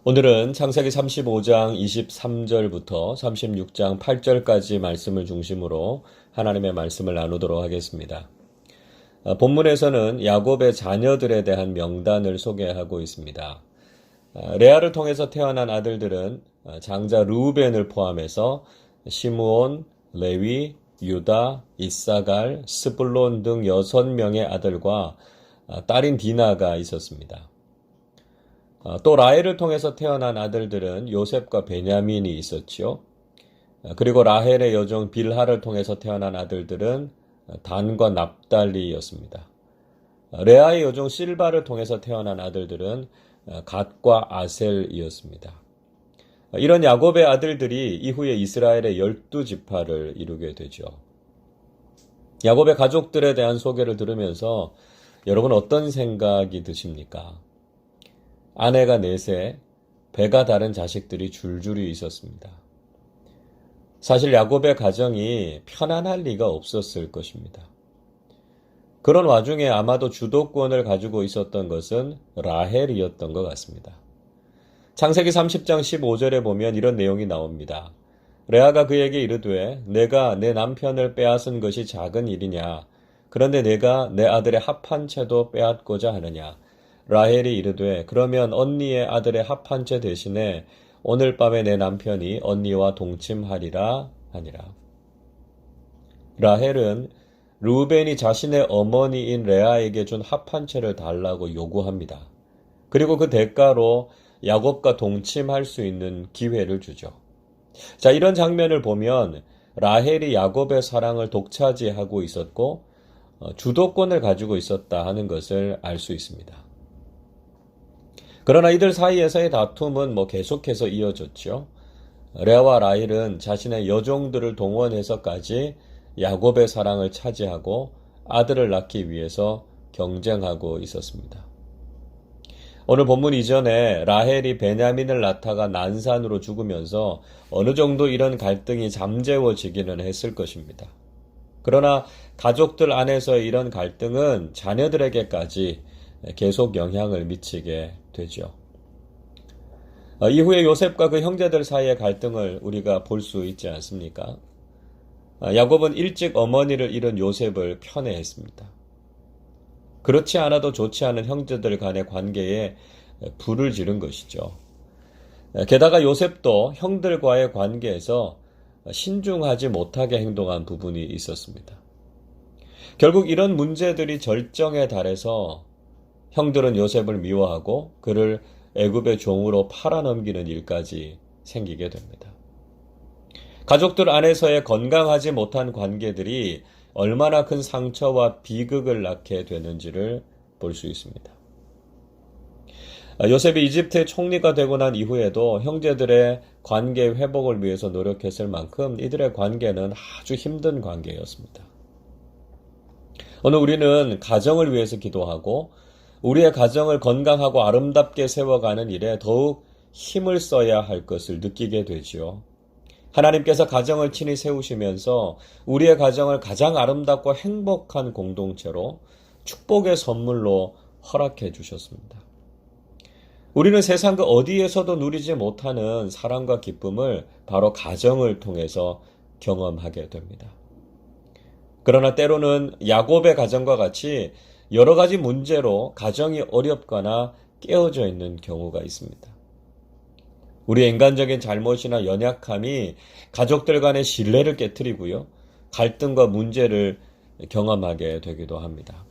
오늘은 창세기 35장 23절부터 36장 8절까지 말씀을 중심으로 하나님의 말씀을 나누도록 하겠습니다. 본문에서는 야곱의 자녀들에 대한 명단을 소개하고 있습니다. 레아를 통해서 태어난 아들들은 장자 르우벤을 포함해서 시므온, 레위, 유다, 이사갈, 스불론 등 6명의 아들과 딸인 디나가 있었습니다. 또 라헬을 통해서 태어난 아들들은 요셉과 베냐민이 있었지요. 그리고 라헬의 여종 빌하를 통해서 태어난 아들들은 단과 납달리였습니다. 레아의 여종 실바를 통해서 태어난 아들들은 갓과 아셀이었습니다. 이런 야곱의 아들들이 이후에 이스라엘의 12지파를 이루게 되죠. 야곱의 가족들에 대한 소개를 들으면서 여러분 어떤 생각이 드십니까? 아내가 넷에 배가 다른 자식들이 줄줄이 있었습니다. 사실 야곱의 가정이 편안할 리가 없었을 것입니다. 그런 와중에 아마도 주도권을 가지고 있었던 것은 라헬이었던 것 같습니다. 창세기 30장 15절에 보면 이런 내용이 나옵니다. 레아가 그에게 이르되 내가 내 남편을 빼앗은 것이 작은 일이냐? 그런데 내가 내 아들의 합한 채도 빼앗고자 하느냐? 라헬이 이르되 그러면 언니의 아들의 합한 채 대신에 오늘 밤에 내 남편이 언니와 동침하리라 하니라. 라헬은 르우벤이 자신의 어머니인 레아에게 준 합한 채를 달라고 요구합니다. 그리고 그 대가로 야곱과 동침할 수 있는 기회를 주죠. 자, 이런 장면을 보면 라헬이 야곱의 사랑을 독차지하고 있었고 주도권을 가지고 있었다 하는 것을 알 수 있습니다. 그러나 이들 사이에서의 다툼은 계속해서 이어졌죠. 레아와 라헬은 자신의 여종들을 동원해서까지 야곱의 사랑을 차지하고 아들을 낳기 위해서 경쟁하고 있었습니다. 오늘 본문 이전에 라헬이 베냐민을 낳다가 난산으로 죽으면서 어느 정도 이런 갈등이 잠재워지기는 했을 것입니다. 그러나 가족들 안에서의 이런 갈등은 자녀들에게까지 계속 영향을 미치게 되죠. 이후에 요셉과 그 형제들 사이의 갈등을 우리가 볼 수 있지 않습니까? 야곱은 일찍 어머니를 잃은 요셉을 편애했습니다. 그렇지 않아도 좋지 않은 형제들 간의 관계에 불을 지른 것이죠. 게다가 요셉도 형들과의 관계에서 신중하지 못하게 행동한 부분이 있었습니다. 결국 이런 문제들이 절정에 달해서 형들은 요셉을 미워하고 그를 애굽의 종으로 팔아넘기는 일까지 생기게 됩니다. 가족들 안에서의 건강하지 못한 관계들이 얼마나 큰 상처와 비극을 낳게 되는지를 볼 수 있습니다. 요셉이 이집트의 총리가 되고 난 이후에도 형제들의 관계 회복을 위해서 노력했을 만큼 이들의 관계는 아주 힘든 관계였습니다. 오늘 우리는 가정을 위해서 기도하고 우리의 가정을 건강하고 아름답게 세워가는 일에 더욱 힘을 써야 할 것을 느끼게 되지요. 하나님께서 가정을 친히 세우시면서 우리의 가정을 가장 아름답고 행복한 공동체로 축복의 선물로 허락해 주셨습니다. 우리는 세상 그 어디에서도 누리지 못하는 사랑과 기쁨을 바로 가정을 통해서 경험하게 됩니다. 그러나 때로는 야곱의 가정과 같이 여러 가지 문제로 가정이 어렵거나 깨어져 있는 경우가 있습니다. 우리의 인간적인 잘못이나 연약함이 가족들 간의 신뢰를 깨트리고요. 갈등과 문제를 경험하게 되기도 합니다.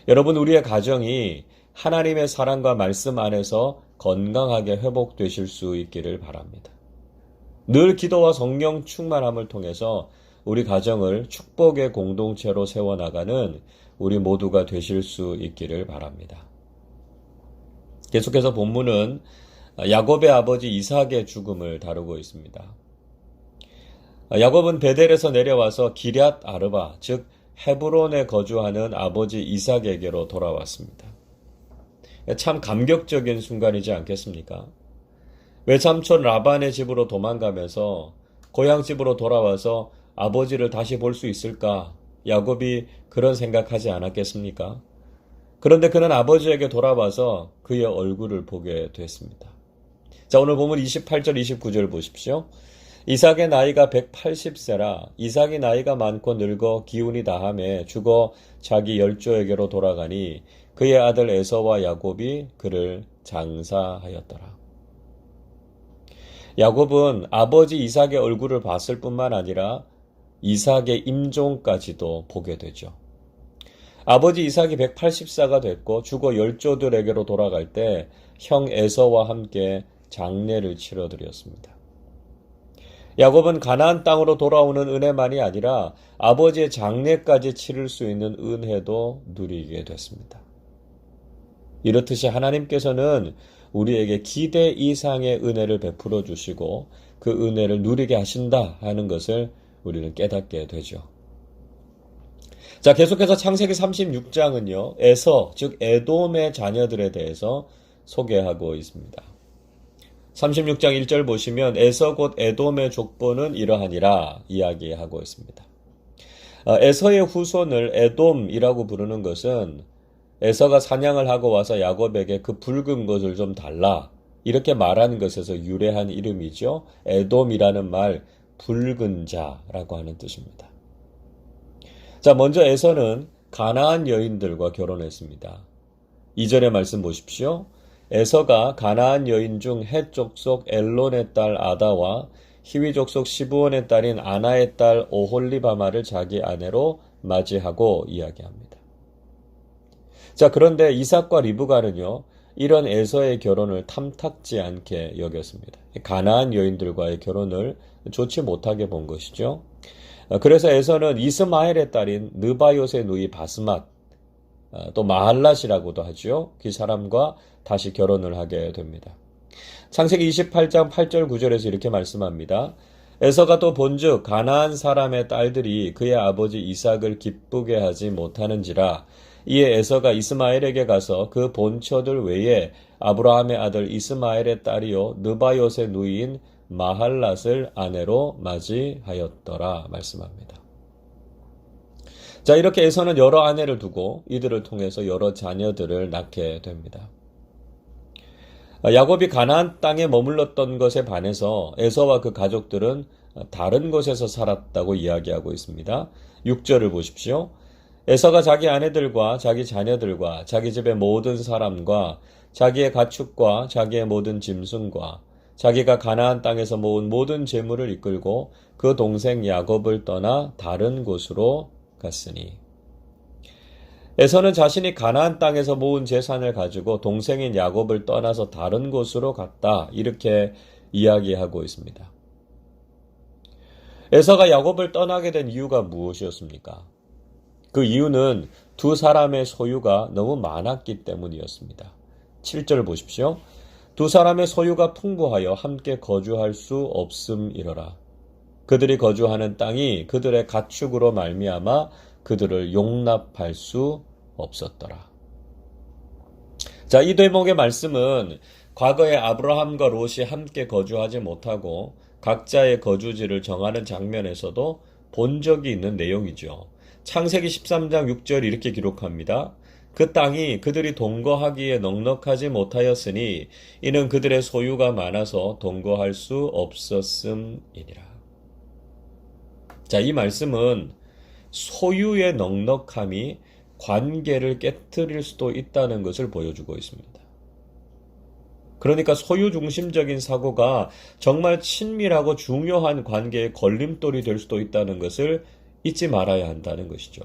여러분, 우리의 가정이 하나님의 사랑과 말씀 안에서 건강하게 회복되실 수 있기를 바랍니다. 늘 기도와 성령 충만함을 통해서 우리 가정을 축복의 공동체로 세워나가는 우리 모두가 되실 수 있기를 바랍니다. 계속해서 본문은 야곱의 아버지 이삭의 죽음을 다루고 있습니다. 야곱은 베델에서 내려와서 기럇 아르바, 즉 헤브론에 거주하는 아버지 이삭에게로 돌아왔습니다. 참 감격적인 순간이지 않겠습니까? 외삼촌 라반의 집으로 도망가면서 고향집으로 돌아와서 아버지를 다시 볼 수 있을까? 야곱이 그런 생각하지 않았겠습니까? 그런데 그는 아버지에게 돌아와서 그의 얼굴을 보게 됐습니다. 자, 오늘 보면 28절, 29절 보십시오. 이삭의 나이가 180세라 이삭이 나이가 많고 늙어 기운이 다함에 죽어 자기 열조에게로 돌아가니 그의 아들 에서와 야곱이 그를 장사하였더라. 야곱은 아버지 이삭의 얼굴을 봤을 뿐만 아니라 이삭의 임종까지도 보게 되죠. 아버지 이삭이 180세가 됐고 죽어 열조들에게로 돌아갈 때 형 에서와 함께 장례를 치러드렸습니다. 야곱은 가나안 땅으로 돌아오는 은혜만이 아니라 아버지의 장례까지 치를 수 있는 은혜도 누리게 됐습니다. 이렇듯이 하나님께서는 우리에게 기대 이상의 은혜를 베풀어 주시고 그 은혜를 누리게 하신다 하는 것을 우리는 깨닫게 되죠. 자, 계속해서 창세기 36장은요, 에서, 즉 에돔의 자녀들에 대해서 소개하고 있습니다. 36장 1절 보시면 에서 곧 에돔의 족보는 이러하니라 이야기하고 있습니다. 에서의 후손을 에돔이라고 부르는 것은 에서가 사냥을 하고 와서 야곱에게 그 붉은 것을 좀 달라 이렇게 말하는 것에서 유래한 이름이죠. 에돔이라는 말 붉은 자라고 하는 뜻입니다. 자, 먼저 에서는 가나안 여인들과 결혼했습니다. 이전의 말씀 보십시오. 에서가 가나안 여인 중 헷 족속 엘론의 딸 아다와 히위 족속 시브온의 딸인 아나의 딸 오홀리바마를 자기 아내로 맞이하고 이야기합니다. 자, 그런데 이삭과 리브가는요, 이런 에서의 결혼을 탐탁지 않게 여겼습니다. 가나안 여인들과의 결혼을 좋지 못하게 본 것이죠. 그래서 에서는 이스마엘의 딸인 느바요의 누이 바스맛, 또 마할랏이라고도 하죠. 그 사람과 다시 결혼을 하게 됩니다. 창세기 28장 8절 9절에서 이렇게 말씀합니다. 에서가 또 본즉 가나안 사람의 딸들이 그의 아버지 이삭을 기쁘게 하지 못하는지라 이에 에서가 이스마엘에게 가서 그 본처들 외에 아브라함의 아들 이스마엘의 딸이요 느바요의 누이인 마할랏을 아내로 맞이하였더라 말씀합니다. 자, 이렇게 에서는 여러 아내를 두고 이들을 통해서 여러 자녀들을 낳게 됩니다. 야곱이 가나안 땅에 머물렀던 것에 반해서 에서와 그 가족들은 다른 곳에서 살았다고 이야기하고 있습니다. 6절을 보십시오. 에서가 자기 아내들과 자기 자녀들과 자기 집의 모든 사람과 자기의 가축과 자기의 모든 짐승과 자기가 가나안 땅에서 모은 모든 재물을 이끌고 그 동생 야곱을 떠나 다른 곳으로 갔으니. 에서는 자신이 가나안 땅에서 모은 재산을 가지고 동생인 야곱을 떠나서 다른 곳으로 갔다 이렇게 이야기하고 있습니다. 에서가 야곱을 떠나게 된 이유가 무엇이었습니까? 그 이유는 두 사람의 소유가 너무 많았기 때문이었습니다. 7절 보십시오. 두 사람의 소유가 풍부하여 함께 거주할 수 없음이러라. 그들이 거주하는 땅이 그들의 가축으로 말미암아 그들을 용납할 수 없었더라. 자, 이 대목의 말씀은 과거에 아브라함과 롯이 함께 거주하지 못하고 각자의 거주지를 정하는 장면에서도 본 적이 있는 내용이죠. 창세기 13장 6절 이렇게 기록합니다. 그 땅이 그들이 동거하기에 넉넉하지 못하였으니 이는 그들의 소유가 많아서 동거할 수 없었음이니라. 자, 이 말씀은 소유의 넉넉함이 관계를 깨뜨릴 수도 있다는 것을 보여주고 있습니다. 그러니까 소유 중심적인 사고가 정말 친밀하고 중요한 관계의 걸림돌이 될 수도 있다는 것을 잊지 말아야 한다는 것이죠.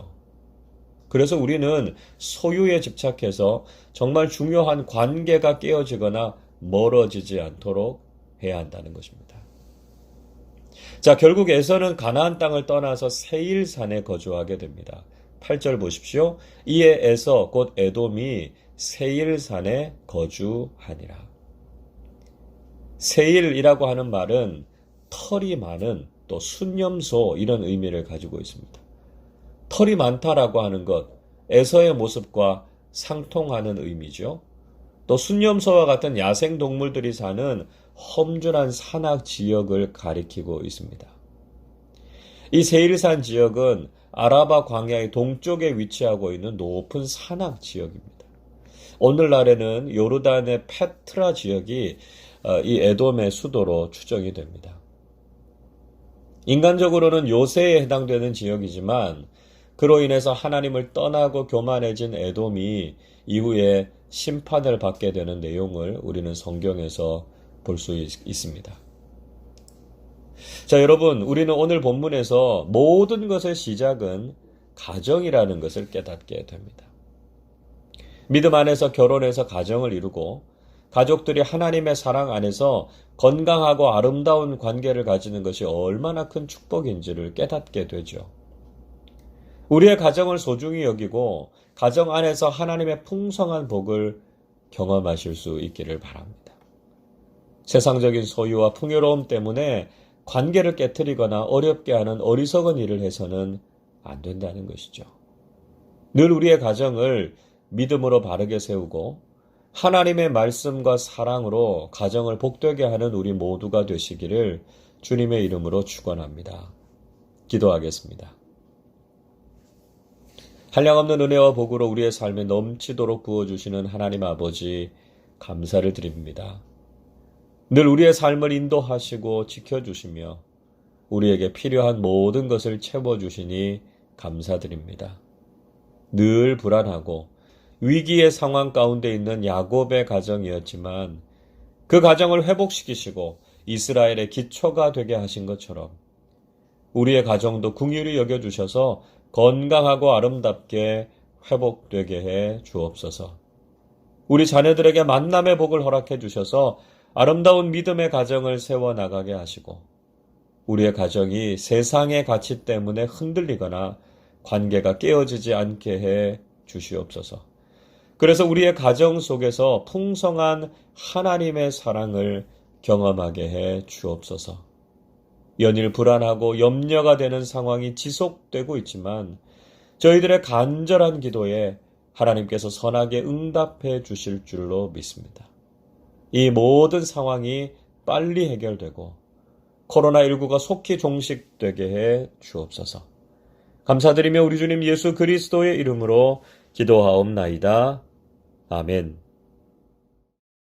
그래서 우리는 소유에 집착해서 정말 중요한 관계가 깨어지거나 멀어지지 않도록 해야 한다는 것입니다. 자, 결국 에서는 가나안 땅을 떠나서 세일산에 거주하게 됩니다. 8절 보십시오. 이에 에서 곧 에돔이 세일산에 거주하니라. 세일이라고 하는 말은 털이 많은 또 순념소 이런 의미를 가지고 있습니다. 털이 많다라고 하는 것, 에서의 모습과 상통하는 의미죠. 또 순념소와 같은 야생동물들이 사는 험준한 산악 지역을 가리키고 있습니다. 이 세일산 지역은 아라바 광야의 동쪽에 위치하고 있는 높은 산악 지역입니다. 오늘날에는 요르단의 페트라 지역이 이 에돔의 수도로 추정이 됩니다. 인간적으로는 요새에 해당되는 지역이지만 그로 인해서 하나님을 떠나고 교만해진 에돔이 이후에 심판을 받게 되는 내용을 우리는 성경에서 볼 수 있습니다. 자, 여러분, 우리는 오늘 본문에서 모든 것의 시작은 가정이라는 것을 깨닫게 됩니다. 믿음 안에서 결혼해서 가정을 이루고 가족들이 하나님의 사랑 안에서 건강하고 아름다운 관계를 가지는 것이 얼마나 큰 축복인지를 깨닫게 되죠. 우리의 가정을 소중히 여기고 가정 안에서 하나님의 풍성한 복을 경험하실 수 있기를 바랍니다. 세상적인 소유와 풍요로움 때문에 관계를 깨트리거나 어렵게 하는 어리석은 일을 해서는 안 된다는 것이죠. 늘 우리의 가정을 믿음으로 바르게 세우고 하나님의 말씀과 사랑으로 가정을 복되게 하는 우리 모두가 되시기를 주님의 이름으로 축원합니다. 기도하겠습니다. 한량없는 은혜와 복으로 우리의 삶에 넘치도록 부어주시는 하나님 아버지 감사를 드립니다. 늘 우리의 삶을 인도하시고 지켜주시며 우리에게 필요한 모든 것을 채워주시니 감사드립니다. 늘 불안하고 위기의 상황 가운데 있는 야곱의 가정이었지만 그 가정을 회복시키시고 이스라엘의 기초가 되게 하신 것처럼 우리의 가정도 긍휼히 여겨주셔서 건강하고 아름답게 회복되게 해 주옵소서. 우리 자녀들에게 만남의 복을 허락해 주셔서 아름다운 믿음의 가정을 세워나가게 하시고 우리의 가정이 세상의 가치 때문에 흔들리거나 관계가 깨어지지 않게 해 주시옵소서. 그래서 우리의 가정 속에서 풍성한 하나님의 사랑을 경험하게 해 주옵소서. 연일 불안하고 염려가 되는 상황이 지속되고 있지만 저희들의 간절한 기도에 하나님께서 선하게 응답해 주실 줄로 믿습니다. 이 모든 상황이 빨리 해결되고 코로나19가 속히 종식되게 해 주옵소서. 감사드리며 우리 주님 예수 그리스도의 이름으로 기도하옵나이다. 아멘.